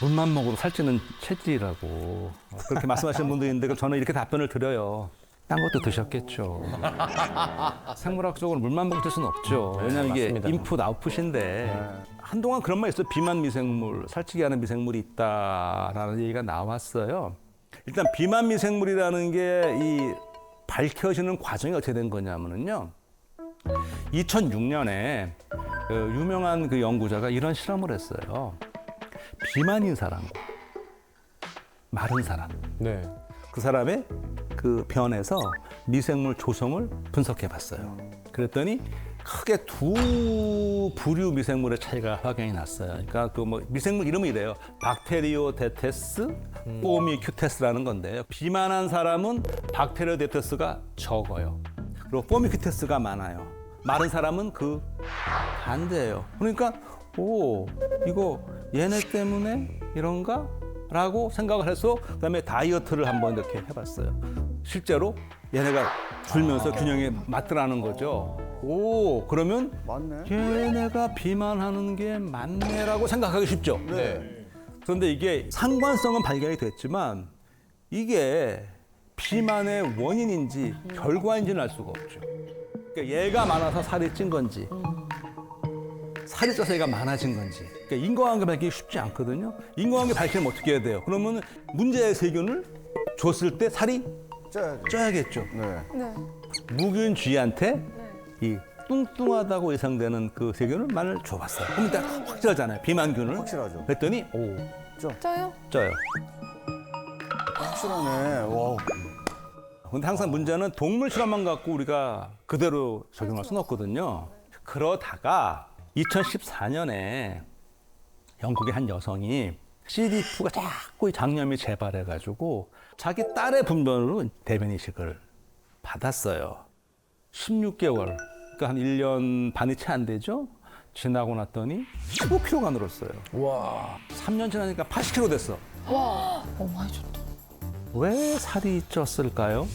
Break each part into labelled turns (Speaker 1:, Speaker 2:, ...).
Speaker 1: 물만 먹어도 살찌는 체질이라고 그렇게 말씀하시는 분도 있는데 그럼 저는 이렇게 답변을 드려요. 딴 것도 드셨겠죠. 생물학적으로 물만 먹을 수는 없죠. 왜냐하면 이게
Speaker 2: 맞습니다.
Speaker 1: 인풋 아웃풋인데 한동안 그런 말 있어요. 비만 미생물, 살찌게 하는 미생물이 있다라는 얘기가 나왔어요. 일단 비만 미생물이라는 게 이 밝혀지는 과정이 어떻게 된 거냐면요. 2006년에 유명한 그 연구자가 이런 실험을 했어요. 비만인 사람과 마른 사람.
Speaker 2: 네.
Speaker 1: 그 사람의 그 변에서 미생물 조성을 분석해 봤어요. 그랬더니 크게 두 부류 미생물의 차이가 확연히 났어요. 그러니까 그 뭐 미생물 이름이 이래요. 박테리오데테스, 포미큐테스라는 건데요. 비만한 사람은 박테리오데테스가 적어요. 그리고 포미큐테스가 많아요. 마른 사람은 그 반대예요. 그러니까 오 이거 얘네 때문에 이런가? 라고 생각을 해서 그다음에 다이어트를 한번 이렇게 해봤어요. 실제로 얘네가 줄면서 균형이 맞더라는 거죠. 오 그러면
Speaker 3: 맞네.
Speaker 1: 얘네가 비만하는 게 맞네라고 생각하기 쉽죠.
Speaker 2: 네.
Speaker 1: 그런데 이게 상관성은 발견이 됐지만 이게 비만의 원인인지 결과인지는 알 수가 없죠. 그러니까 얘가 많아서 살이 찐 건지 살이 쪄서 얘가 많아진 건지 그러니까 인과관계 밝히기 쉽지 않거든요. 인과관계 밝히려면 어떻게 해야 돼요? 그러면 문제의 세균을 줬을 때 살이
Speaker 3: 쪄야 돼.
Speaker 1: 쪄야겠죠.
Speaker 3: 네.
Speaker 4: 네.
Speaker 1: 무균쥐한테 이 뚱뚱하다고 예상되는 그 세균을 만을 줘봤어요. 그럼 일단 확실하잖아요. 비만균을.
Speaker 3: 확실하죠.
Speaker 1: 그랬더니 오
Speaker 4: 쪄요?
Speaker 1: 쪄요.
Speaker 3: 확실하네. 와.
Speaker 1: 근데 항상 문제는 동물 실험만 갖고 우리가 그대로 적용할 수는 없거든요. 그러다가 2014년에 영국의 한 여성이 C.D4가 자꾸 장염이 재발해가지고 자기 딸의 분변으로 대변 이식을 받았어요. 16개월, 그러니까 한 1년 반이 채 안 되죠? 지나고 났더니 15kg가 늘었어요.
Speaker 2: 와.
Speaker 1: 3년 지나니까 80kg 됐어.
Speaker 4: 많이 줬다.
Speaker 1: 왜 살이 쪘을까요?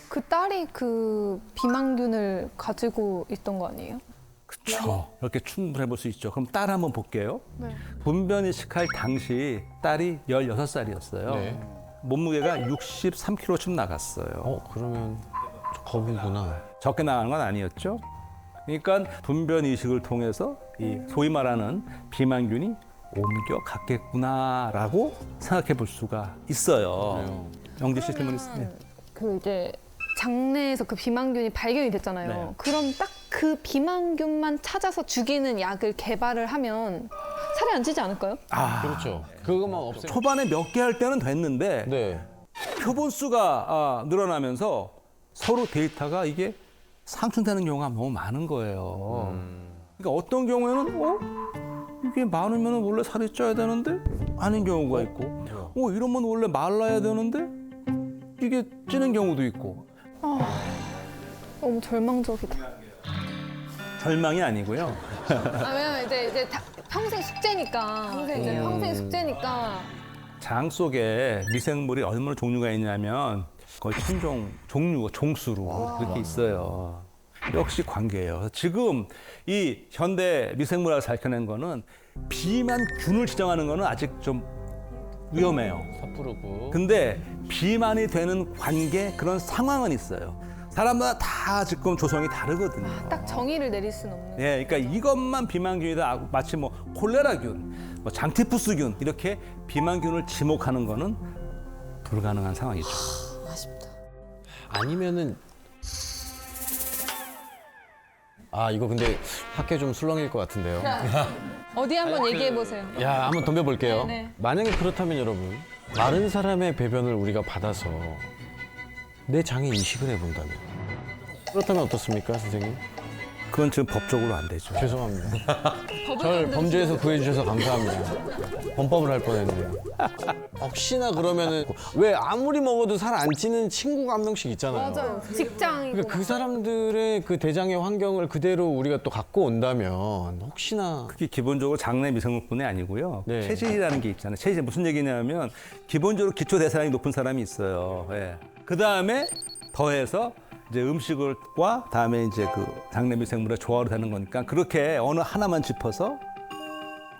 Speaker 4: 그 딸이 그 비만균을 가지고 있던 거 아니에요?
Speaker 1: 그렇죠. 이렇게 충분해 볼 수 있죠. 그럼 딸 한번 볼게요.
Speaker 4: 네.
Speaker 1: 분변 이식할 당시 딸이 16살이었어요.
Speaker 2: 네.
Speaker 1: 몸무게가 63kg쯤 나갔어요.
Speaker 2: 그러면 거기구나.
Speaker 1: 적게 나가는 건 아니었죠. 그러니까 분변 이식을 통해서 이 소위 말하는 비만균이 옮겨갔겠구나라고 생각해 볼 수가 있어요. 영지 씨 질문 있으세요?
Speaker 4: 그 이제 장내에서 그 비만균이 발견이 됐잖아요.
Speaker 1: 네.
Speaker 4: 그럼 딱 그 비만균만 찾아서 죽이는 약을 개발을 하면 살이 안 찌지 않을까요?
Speaker 2: 그렇죠. 그것만 없애.
Speaker 1: 초반에 몇 개 할 때는 됐는데
Speaker 2: 네.
Speaker 1: 표본 수가 늘어나면서 서로 데이터가 이게 상충되는 경우가 너무 많은 거예요. 그러니까 어떤 경우에는 이게 많으면 원래 살이 쪄야 되는데 아닌 경우가 있고 이러면 원래 말라야 되는데 이게 찌는 경우도 있고
Speaker 4: 너무 절망적이다.
Speaker 1: 절망이 아니고요.
Speaker 4: 왜냐면 이제 평생 숙제니까. 평생 숙제니까.
Speaker 1: 장 속에 미생물이 얼마나 종류가 있냐면 거의 천종 종류가 종수로 그렇게 있어요. 역시 관계예요. 그래서 지금 이 현대 미생물학을 밝혀낸 거는 비만균을 지정하는 거는 아직 좀 위험해요.
Speaker 2: 섣부르고.
Speaker 1: 근데 비만이 되는 관계 그런 상황은 있어요. 사람마다 다 지금 조성이 다르거든요.
Speaker 4: 딱 정의를 내릴 수는 없는.
Speaker 1: 예, 그러니까 이것만 비만균이다. 마치 뭐 콜레라균, 뭐 장티푸스균 이렇게 비만균을 지목하는 거는 불가능한 상황이죠.
Speaker 4: 아쉽다.
Speaker 2: 아니면은 이거 근데 학교 좀 술렁일 것 같은데요.
Speaker 4: 어디 한번 얘기해 보세요.
Speaker 2: 야, 한번 덤벼볼게요.
Speaker 4: 네.
Speaker 2: 만약에 그렇다면 여러분, 마른 사람의 배변을 우리가 받아서 내 장에 이식을 해본다면 그렇다면 어떻습니까, 선생님?
Speaker 1: 그건 지금 법적으로 안 되죠.
Speaker 2: 죄송합니다. 절 범죄에서 구해주셔서 감사합니다. 범법을 할 뻔했네요. 혹시나 그러면은 왜 아무리 먹어도 살 안 찌는 친구가 한 명씩 있잖아요.
Speaker 4: 맞아요. 직장이고.
Speaker 2: 그러니까 그 사람들의 그 대장의 환경을 그대로 우리가 또 갖고 온다면 혹시나
Speaker 1: 특히 기본적으로 장내 미생물뿐이 아니고요.
Speaker 2: 네.
Speaker 1: 체질이라는 게 있잖아요. 체질 무슨 얘기냐면 기본적으로 기초 대사량이 높은 사람이 있어요. 예. 그 다음에 더해서 이제 음식과 다음에 이제 그 장내 미생물의 조화로 되는 거니까 그렇게 어느 하나만 짚어서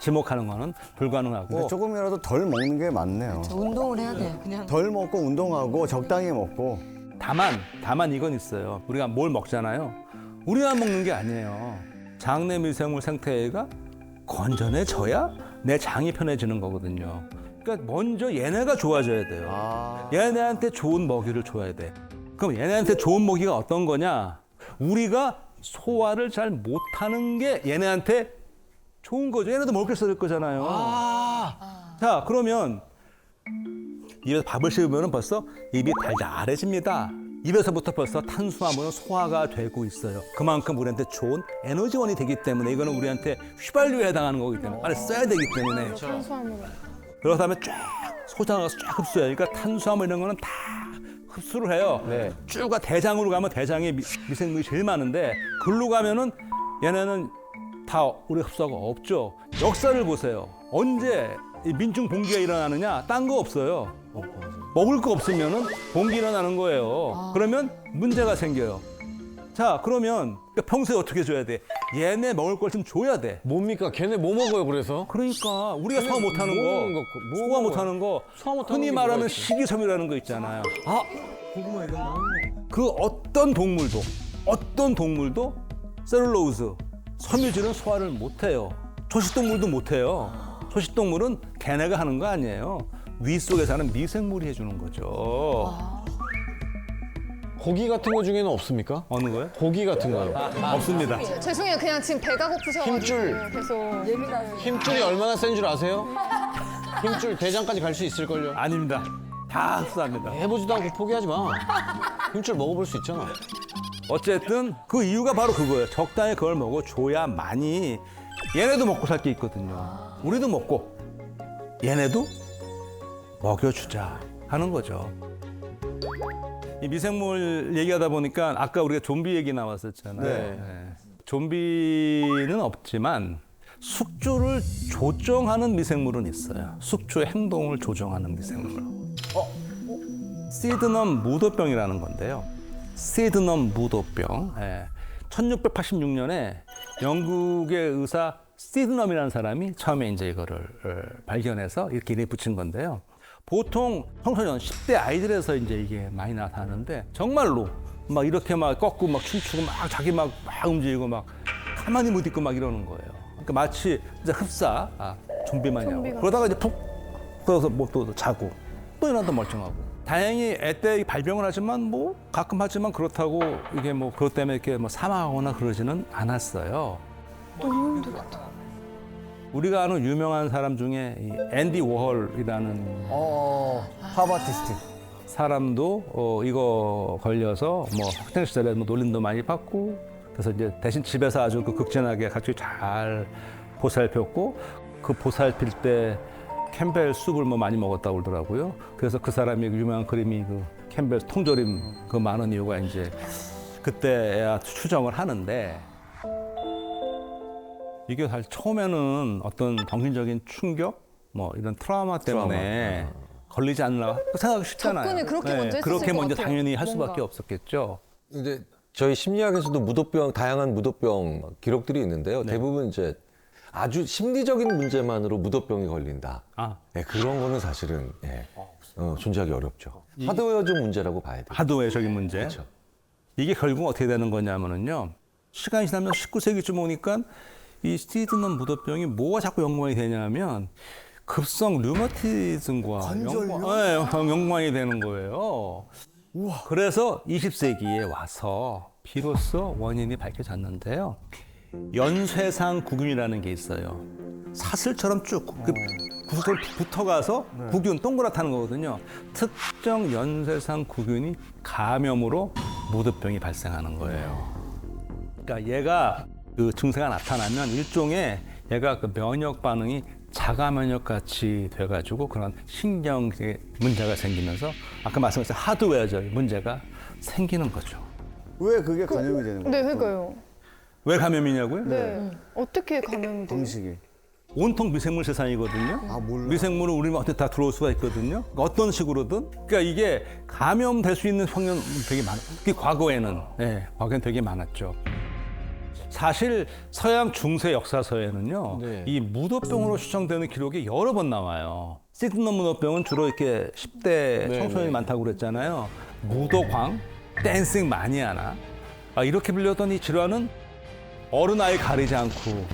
Speaker 1: 지목하는 거는 불가능하고
Speaker 3: 근데 조금이라도 덜 먹는 게 맞네요.
Speaker 5: 운동을 해야 돼. 그냥
Speaker 3: 덜 먹고 운동하고 적당히 먹고.
Speaker 1: 다만 이건 있어요. 우리가 뭘 먹잖아요. 우리만 먹는 게 아니에요. 장내 미생물 생태계가 건전해져야 내 장이 편해지는 거거든요. 그러니까 먼저 얘네가 좋아져야 돼요.
Speaker 3: 아.
Speaker 1: 얘네한테 좋은 먹이를 줘야 돼. 그럼 얘네한테 좋은 먹이가 어떤 거냐? 우리가 소화를 잘 못하는 게 얘네한테 좋은 거죠. 얘네도 먹을 게 썰을 거잖아요. 자, 그러면 입에서 밥을 씹으면 벌써 입이 달달해집니다. 입에서부터 벌써 탄수화물은 소화가 되고 있어요. 그만큼 우리한테 좋은 에너지원이 되기 때문에 이거는 우리한테 휘발유에 해당하는 거기 때문에 빨리 써야 되기 때문에
Speaker 4: 탄수화물.
Speaker 1: 그런 다음에 쫙 소장하고 쫙 흡수해요. 그러니까 탄수화물 이런 거는 다 흡수를 해요.
Speaker 2: 네.
Speaker 1: 쭉 가 대장으로 가면 대장에 미생물이 제일 많은데 글로 가면은 얘네는 다 우리 흡수하고 없죠. 역사를 보세요. 언제 이 민중 봉기가 일어나느냐? 딴 거 없어요. 먹을 거 없으면은 봉기 일어나는 거예요. 그러면 문제가 생겨요. 자, 그러면 평소에 어떻게 줘야 돼? 얘네 먹을 걸 좀 줘야 돼.
Speaker 2: 뭡니까? 걔네 뭐 먹어요, 그래서?
Speaker 1: 그러니까 우리가 소화 못하는
Speaker 2: 뭐
Speaker 1: 거,
Speaker 2: 먹는 거, 뭐
Speaker 1: 소화
Speaker 2: 먹어요?
Speaker 1: 못하는 거,
Speaker 2: 소화 못하는
Speaker 1: 흔히
Speaker 2: 게
Speaker 1: 말하는
Speaker 2: 뭐가 있지?
Speaker 1: 식이섬유라는 거 있잖아요. 그 어떤 동물도 셀룰로즈, 섬유질은 소화를 못해요. 초식동물도 못해요. 초식동물은 걔네가 하는 거 아니에요. 위 속에 사는 미생물이 해주는 거죠.
Speaker 2: 고기 같은 거 중에는 없습니까?
Speaker 1: 어느 거요?
Speaker 2: 고기 같은 거요.
Speaker 1: 없습니다.
Speaker 4: 죄송해요. 그냥 지금 배가 고프셔가지고
Speaker 2: 힘줄.
Speaker 4: 계속.
Speaker 2: 힘줄이 얼마나 센 줄 아세요? 힘줄 대장까지 갈 수 있을걸요.
Speaker 1: 아닙니다. 다 흡수합니다.
Speaker 2: 해보지도 않고 포기하지 마. 힘줄 먹어볼 수 있잖아.
Speaker 1: 어쨌든 그 이유가 바로 그거예요. 적당히 그걸 먹어줘야만이 얘네도 먹고 살 게 있거든요. 우리도 먹고 얘네도 먹여주자 하는 거죠. 이 미생물 얘기하다 보니까 아까 우리가 좀비 얘기 나왔었잖아요.
Speaker 2: 네.
Speaker 1: 네. 좀비는 없지만 숙주를 조정하는 미생물은 있어요. 숙주의 행동을 조정하는 미생물. 시드넘 무도병이라는 건데요. 시드넘 무도병. 1686년에 영국의 의사 시드넘이라는 사람이 처음에 이제 이거를 발견해서 이렇게 이름을 붙인 건데요. 보통 청소년 10대 아이들에서 이제 이게 많이 나타나는데 정말로 막 이렇게 막 꺾고 막 춤추고 막 자기 막 움직이고 막 가만히 못 있고 막 이러는 거예요. 그러니까 마치 이제 흡사 좀비 마냥 그러다가 이제 푹 떠서 또 자고 또 일어나도 멀쩡하고. 다행히 애때 발병을 하지만 뭐 가끔 하지만 그렇다고 이게 뭐 그것 때문에 이렇게 뭐 사망하거나 그러지는 않았어요.
Speaker 4: 너무 힘들겠다.
Speaker 1: 우리가 아는 유명한 사람 중에 이 앤디 워홀이라는
Speaker 3: 파바티스트.
Speaker 1: 사람도 이거 걸려서 뭐 학창 시절에 뭐 놀림도 많이 받고 그래서 이제 대신 집에서 아주 그 극진하게 같이 잘 보살폈고 그 보살필 때 캠벨 숲을 뭐 많이 먹었다고 그러더라고요. 그래서 그 사람이 그 유명한 그림이 그 캠벨 통조림 그 많은 이유가 이제 그때야 추정을 하는데 이게 사실 처음에는 어떤 정신적인 충격 뭐 이런 트라우마 때문에 걸리지 않나 생각하기 쉽잖아요.
Speaker 4: 접근을 그렇게 먼저 했었을
Speaker 1: 그렇게
Speaker 4: 것
Speaker 1: 먼저
Speaker 4: 같아요.
Speaker 1: 당연히 할
Speaker 4: 뭔가.
Speaker 1: 수밖에 없었겠죠.
Speaker 6: 근데 저희 심리학에서도 무도병, 다양한 무도병 기록들이 있는데요.
Speaker 1: 네.
Speaker 6: 대부분 이제 아주 심리적인 문제만으로 무도병이 걸린다. 네, 그런 거는 사실은 존재하기 어렵죠. 하드웨어적 문제라고 봐야 돼요.
Speaker 1: 하드웨어적인 문제.
Speaker 6: 그렇죠.
Speaker 1: 이게 결국 어떻게 되는 거냐면은요. 시간이 지나면 19세기쯤 오니까 이 시드넘 무도병이 뭐가 자꾸 연관이 되냐면 급성 류마티즘과 연관이 되는 거예요. 그래서 20세기에 와서 비로소 원인이 밝혀졌는데요. 연쇄상 구균이라는 게 있어요. 사슬처럼 쭉 구슬 붙어가서 구균 동그랗다는 거거든요. 특정 연쇄상 구균이 감염으로 무도병이 발생하는 거예요. 그러니까 얘가 그 증세가 나타나면 일종의 얘가 그 면역 반응이 자가 면역 같이 돼가지고 그런 신경에 문제가 생기면서 아까 말씀하신 하드웨어적 문제가 생기는 거죠.
Speaker 3: 왜 그게 감염이 되는 거예요?
Speaker 4: 네, 그러니까요.
Speaker 1: 왜 감염이냐고요?
Speaker 4: 네. 어떻게 감염이 돼요?
Speaker 3: 방식이.
Speaker 1: 온통 미생물 세상이거든요.
Speaker 3: 몰라.
Speaker 1: 미생물은 우리 어떻게 다 들어올 수가 있거든요. 어떤 식으로든. 그러니까 이게 감염될 수 있는 확률 되게 많아요. 특히 과거에는 되게 많았죠. 사실 서양 중세 역사서에는요,
Speaker 2: 네.
Speaker 1: 이 무도병으로 추정되는 기록이 여러 번 나와요. 시드너 무도병은 주로 이렇게 10대
Speaker 2: 네,
Speaker 1: 청소년이
Speaker 2: 네.
Speaker 1: 많다고 그랬잖아요. 무도광, 댄싱 마니아나 이렇게 불렸던 이 질환은 어른 아이 가리지 않고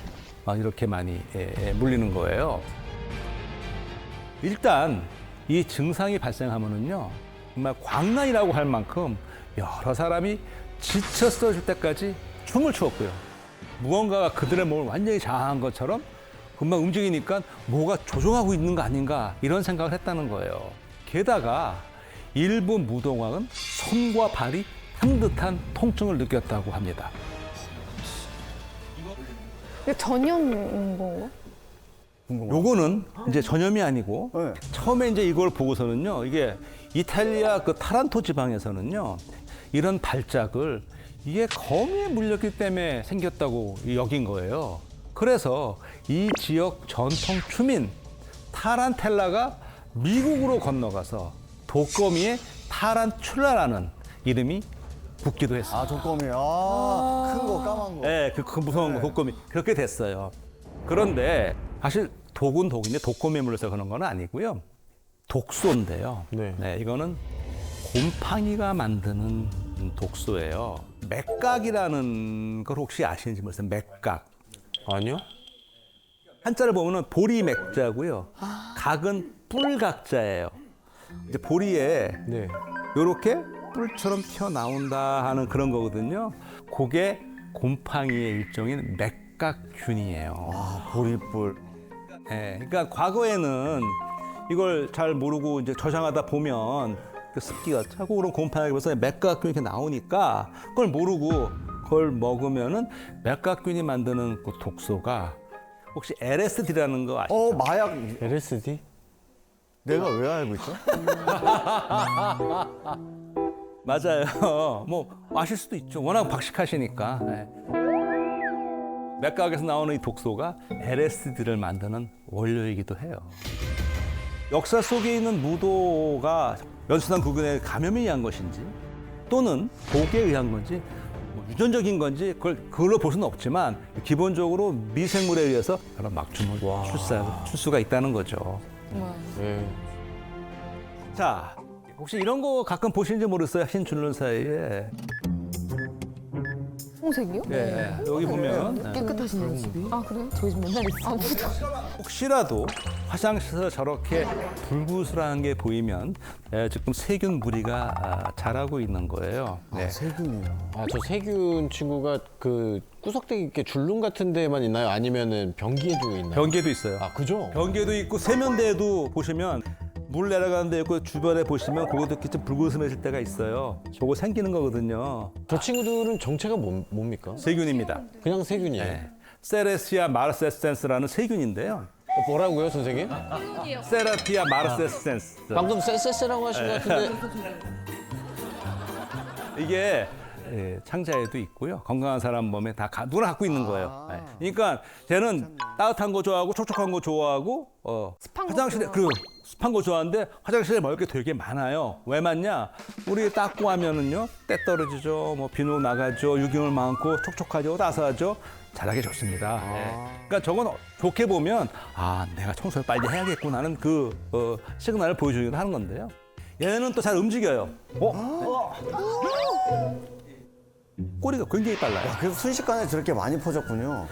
Speaker 1: 이렇게 많이 물리는 거예요. 일단 이 증상이 발생하면은요, 정말 광란이라고 할 만큼 여러 사람이 지쳐 쓰러질 때까지 춤을 추었고요. 무언가가 그들의 몸을 완전히 장악한 것처럼 금방 움직이니까 뭐가 조종하고 있는 거 아닌가 이런 생각을 했다는 거예요. 게다가 일부 무도광은 손과 발이 탄 듯한 통증을 느꼈다고 합니다.
Speaker 4: 이게 전염인 건가?
Speaker 1: 요거는 이제 전염이 아니고
Speaker 3: 네.
Speaker 1: 처음에 이제 이걸 보고서는요, 이게 이탈리아 그 타란토 지방에서는요, 이런 발작을 이게 거미에 물렸기 때문에 생겼다고 여긴 거예요. 그래서 이 지역 전통 춤인 타란텔라가 미국으로 건너가서 독거미의 타란출라라는 이름이 붙기도 했어요.
Speaker 3: 아, 독거미. 큰 거, 까만 거.
Speaker 1: 네, 그 무서운 거, 독거미. 그렇게 됐어요. 그런데 사실 독은 독인데 독거미에 물려서 그런 건 아니고요. 독소인데요.
Speaker 2: 네.
Speaker 1: 이거는 곰팡이가 만드는 독소예요. 맥각이라는 걸 혹시 아시는지 모르겠어요. 맥각.
Speaker 2: 아니요?
Speaker 1: 한자를 보면은 보리 맥자고요. 각은 뿔각자예요. 이제 보리에
Speaker 2: 네.
Speaker 1: 요렇게 뿔처럼 튀어나온다 하는 그런 거거든요. 그게 곰팡이의 일종인 맥각균이에요.
Speaker 3: 아, 보리뿔.
Speaker 1: 예, 그러니까 과거에는 이걸 잘 모르고 이제 저장하다 보면 그 습기가 차고 그런 곰팡이가 벌써 맥각균이 이렇게 나오니까 그걸 모르고 그걸 먹으면은 맥각균이 만드는 그 독소가 혹시 LSD라는 거 아시죠?
Speaker 3: 마약.
Speaker 2: LSD?
Speaker 3: 내가 왜 알고 있죠?
Speaker 1: 맞아요. 뭐 아실 수도 있죠. 워낙 박식하시니까. 네. 맥각에서 나오는 이 독소가 LSD를 만드는 원료이기도 해요. 역사 속에 있는 무도가 연수단 부근의 감염에 의한 것인지 또는 독에 의한 건지 뭐 유전적인 건지 그걸로 볼 수는 없지만 기본적으로 미생물에 의해서 그런 막춤을 출 수가 있다는 거죠.
Speaker 2: 네.
Speaker 1: 자, 혹시 이런 거 가끔 보시는지 모르겠어요. 흰 줄눈 사이에.
Speaker 4: 홍색이요?
Speaker 1: 네, 여기 보면 네.
Speaker 5: 깨끗하시네요 집이.
Speaker 4: 아 그래요?
Speaker 5: 저희 집 맨날 있어.
Speaker 4: 아 묻어.
Speaker 1: 혹시라도 화장실에서 저렇게 불구슬한 게 보이면 지금 세균 무리가 자라고 있는 거예요. 네.
Speaker 3: 세균이요.
Speaker 2: 아, 저 세균 친구가 그 구석대기 이렇게 줄눈 같은 데만 있나요? 아니면은 변기에도 있나요?
Speaker 1: 변기에도 있어요.
Speaker 2: 아, 그죠?
Speaker 1: 변기에도 있고 세면대에도 보시면 물 내려가는 데 있고 주변에 보시면 그것도 이렇게 좀 불구스러질 때가 있어요. 저거 생기는 거거든요.
Speaker 2: 저 친구들은 정체가 뭡니까?
Speaker 1: 세균입니다.
Speaker 2: 그냥 세균이에요.
Speaker 1: 네. 세레시아 마르세센스라는 세균인데요.
Speaker 2: 뭐라고요, 선생님?
Speaker 1: 세라피아 마르세센스.
Speaker 2: 방금 쎄쎄쎄라고 하신 것 같은데.
Speaker 1: 이게 창자에도 있고요. 건강한 사람 몸에 다 누구나 갖고 있는 거예요. 네. 그러니까 쟤는 따뜻한 거 좋아하고 촉촉한 거 좋아하고
Speaker 4: 습한 거
Speaker 1: 화장실에
Speaker 4: 좋아하고.
Speaker 1: 습한 거 좋아하는데 화장실에 먹을 게 되게 많아요. 왜 많냐? 우리 닦고 하면은요 때 떨어지죠, 뭐 비누 나가죠, 유기물 많고 촉촉하죠, 따스하죠. 자라기 좋습니다. 네. 그러니까 저건 좋게 보면 내가 청소를 빨리 해야겠구나 하는 그 시그널을 보여주기도 하는 건데요. 얘는 또 잘 움직여요. 꼬리가 굉장히 빨라요.
Speaker 3: 그래서 순식간에 저렇게 많이 퍼졌군요.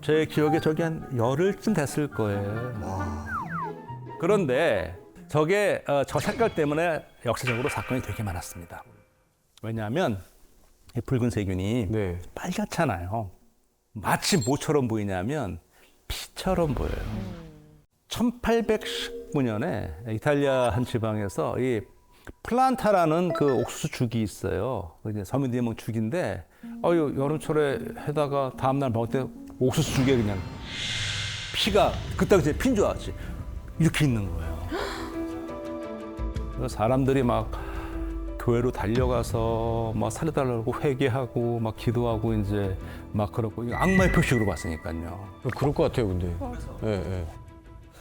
Speaker 1: 제 기억에 저기 한 열흘쯤 됐을 거예요. 그런데 저게 저 색깔 때문에 역사적으로 사건이 되게 많았습니다. 왜냐하면 이 붉은 세균이
Speaker 2: 네.
Speaker 1: 빨갛잖아요. 마치 뭐처럼 보이냐면 피처럼 보여요. 1819년에 이탈리아 한 지방에서 이 플란타라는 그 옥수수 죽이 있어요. 이제 서민들이 먹는 죽인데, 여름철에 해다가 다음날 먹을 때 옥수수 죽에 그냥 피가 그때 이제 피인 줄 알았지. 이렇게 있는 거예요. 그래서 사람들이 막 교회로 달려가서 막 살려달라고 회개하고 막 기도하고 이제 막 그러고 악마의 표식으로 봤으니까요.
Speaker 2: 그럴 것 같아요, 근데. 예.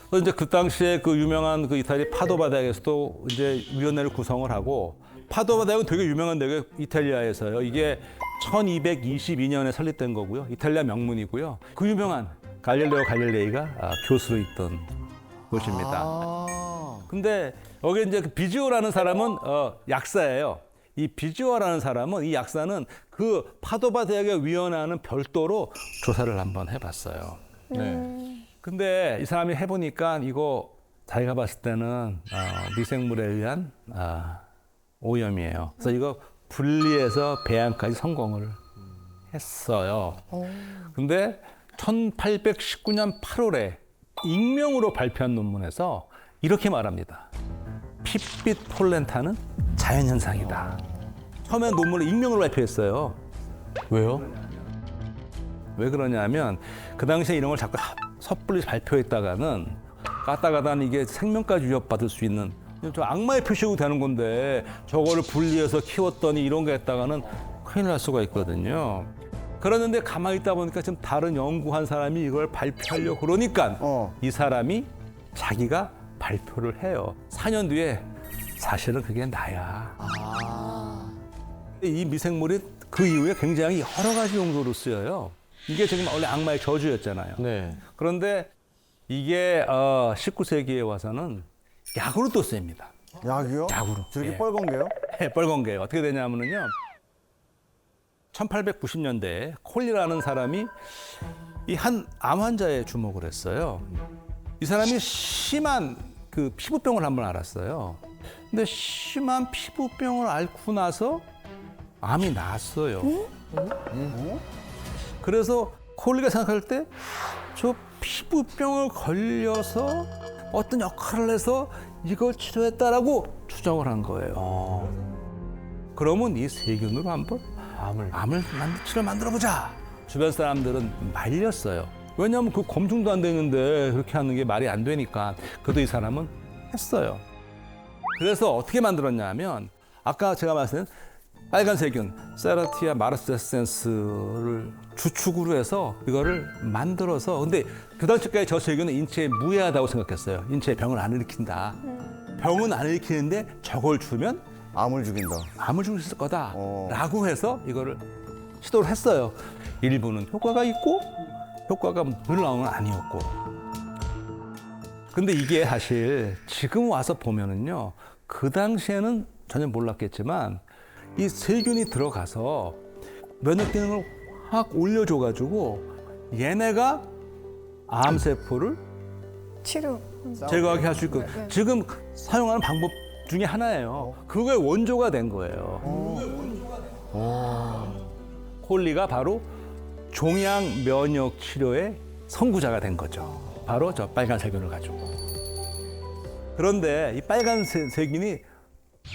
Speaker 1: 그래서 이제 그 당시에 그 유명한 그 이탈리 파도바 대학에서도 이제 위원회를 구성을 하고 파도바 대학은 되게 유명한 대학이 이탈리아에서요. 이게 1222년에 설립된 거고요. 이탈리아 명문이고요. 그 유명한 갈릴레오 갈릴레이가 교수로 있던 곳입니다.
Speaker 3: 아.
Speaker 1: 근데 여기 이제 그 비지오라는 사람은 약사예요. 이 비지오라는 사람은 이 약사는 그 파도바 대학의 위원회와는 별도로 조사를 한번 해봤어요.
Speaker 2: 네.
Speaker 1: 근데 이 사람이 해보니까 이거 자기가 봤을 때는 미생물에 의한 오염이에요. 그래서 이거 분리해서 배양까지 성공을 했어요. 근데 1819년 8월에 익명으로 발표한 논문에서 이렇게 말합니다. 핏빛 폴렌타는 자연현상이다. 처음에 논문을 익명으로 발표했어요.
Speaker 2: 왜요?
Speaker 1: 왜 그러냐면 그 당시에 이런 걸 자꾸 섣불리 발표했다가는 까다가다는 이게 생명까지 위협받을 수 있는 좀 악마의 표시고 되는 건데 저거를 분리해서 키웠더니 이런 거 했다가는 큰일 날 수가 있거든요. 그러는데 가만히 있다 보니까 지금 다른 연구한 사람이 이걸 발표하려고 그러니까 이 사람이 자기가 발표를 해요. 4년 뒤에 사실은 그게 나야. 이 미생물이 그 이후에 굉장히 여러 가지 용도로 쓰여요. 이게 지금 원래 악마의 저주였잖아요.
Speaker 2: 네.
Speaker 1: 그런데 이게 19세기에 와서는 약으로 또 쓰입니다.
Speaker 3: 약이요?
Speaker 1: 약으로.
Speaker 3: 저렇게
Speaker 1: 예.
Speaker 3: 뻘건 게요?
Speaker 1: 빨간 게 어떻게 되냐면요. 1890년대에 콜리라는 사람이 이 한 암 환자에 주목을 했어요. 이 사람이 심한 그 피부병을 한번 앓았어요. 근데 심한 피부병을 앓고 나서 암이 났어요. 그래서 콜리가 생각할 때 저 피부병을 걸려서 어떤 역할을 해서 이걸 치료했다라고 추정을 한 거예요. 그러면 이 세균으로 한번 치료 만들어 보자. 주변 사람들은 말렸어요. 왜냐하면 그 검증도 안 되는데 그렇게 하는 게 말이 안 되니까. 그래도 이 사람은 했어요. 그래서 어떻게 만들었냐면 아까 제가 말씀드린 빨간 세균 세라티아 마르세센스를 주축으로 해서 이거를 만들어서 근데 그 당시까지 저 세균은 인체에 무해하다고 생각했어요. 인체에 병을 안 일으킨다. 병은 안 일으키는데 저걸 주면
Speaker 3: 암을 죽인다.
Speaker 1: 암을 죽일 수 있을 거다라고 해서 이거를 시도를 했어요. 일부는 효과가 있고 효과가 늘 나오는 건 아니었고. 근데 이게 사실 지금 와서 보면은요. 그 당시에는 전혀 몰랐겠지만 이 세균이 들어가서 면역 기능을 확 올려줘가지고 얘네가 암세포를
Speaker 4: 치료.
Speaker 1: 제거하게 할 수 있고 지금 사용하는 방법 중에 하나예요. 그거의 원조가 된 거예요. 콜리가 바로 종양 면역 치료의 선구자가 된 거죠. 바로 저 빨간 세균을 가지고. 그런데 이 빨간 세균이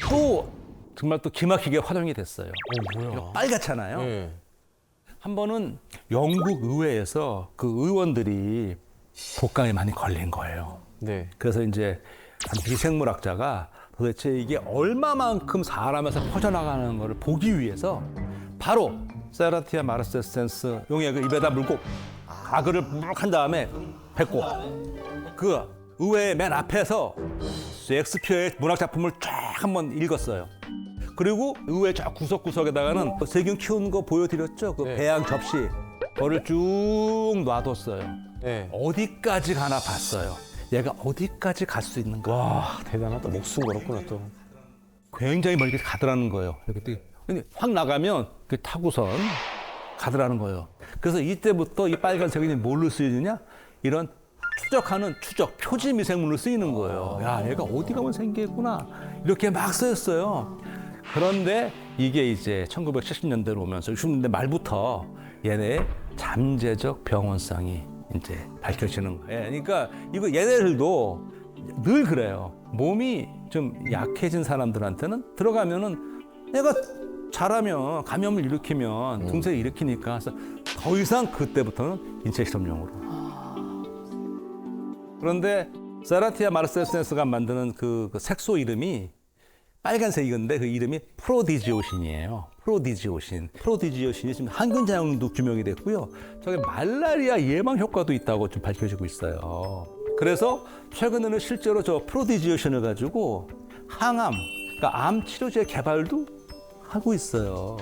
Speaker 1: 또 정말 또 기막히게 활용이 됐어요.
Speaker 2: 뭐야?
Speaker 1: 빨갛잖아요.
Speaker 2: 네.
Speaker 1: 한 번은 영국 의회에서 그 의원들이 독감에 많이 걸린 거예요.
Speaker 2: 네.
Speaker 1: 그래서 이제 한 미생물학자가 도대체 이게 얼마만큼 사람에서 퍼져나가는 것을 보기 위해서 바로 세라티아 마르세센스 용액을 입에다 물고 가글을 묵 한 다음에 뱉고 그 의회 맨 앞에서 셰익스피어의 문학 작품을 쫙 한번 읽었어요. 그리고 의회 저 구석구석에다가는 세균 키우는 거 보여드렸죠? 그
Speaker 2: 네.
Speaker 1: 배양 접시 그거를 쭉 놔뒀어요.
Speaker 2: 네.
Speaker 1: 어디까지 가나 봤어요. 얘가 어디까지 갈 수 있는가.
Speaker 2: 와, 대단하다. 목숨 걸었구나 또.
Speaker 1: 굉장히 멀리 가더라는 거예요. 이렇게 확 나가면 그 타고선 가더라는 거예요. 그래서 이때부터 이 빨간 세균이 뭘로 쓰이느냐? 이런 추적하는 표지 미생물로 쓰이는 거예요. 야, 얘가 어디 가면 생기겠구나. 이렇게 막 쓰였어요. 그런데 이게 이제 1970년대로 오면서 60년대 말부터 얘네의 잠재적 병원성이 이제 밝혀지는 거예요. 그러니까 이거 얘네들도 늘 그래요. 몸이 좀 약해진 사람들한테는 들어가면은 얘가 잘하면 감염을 일으키면 증세를 일으키니까 그래서 더 이상 그때부터는 인체 실험용으로. 그런데 세라티아 마르세센스가 만드는 그 색소 이름이 빨간색이건데 그 이름이 프로디지오신이에요. 프로디지오신이 지금 항균 작용도 규명이 됐고요. 저게 말라리아 예방 효과도 있다고 좀 밝혀지고 있어요. 그래서 최근에는 실제로 저 프로디지오신을 가지고 항암, 그러니까 암 치료제 개발도 하고 있어요.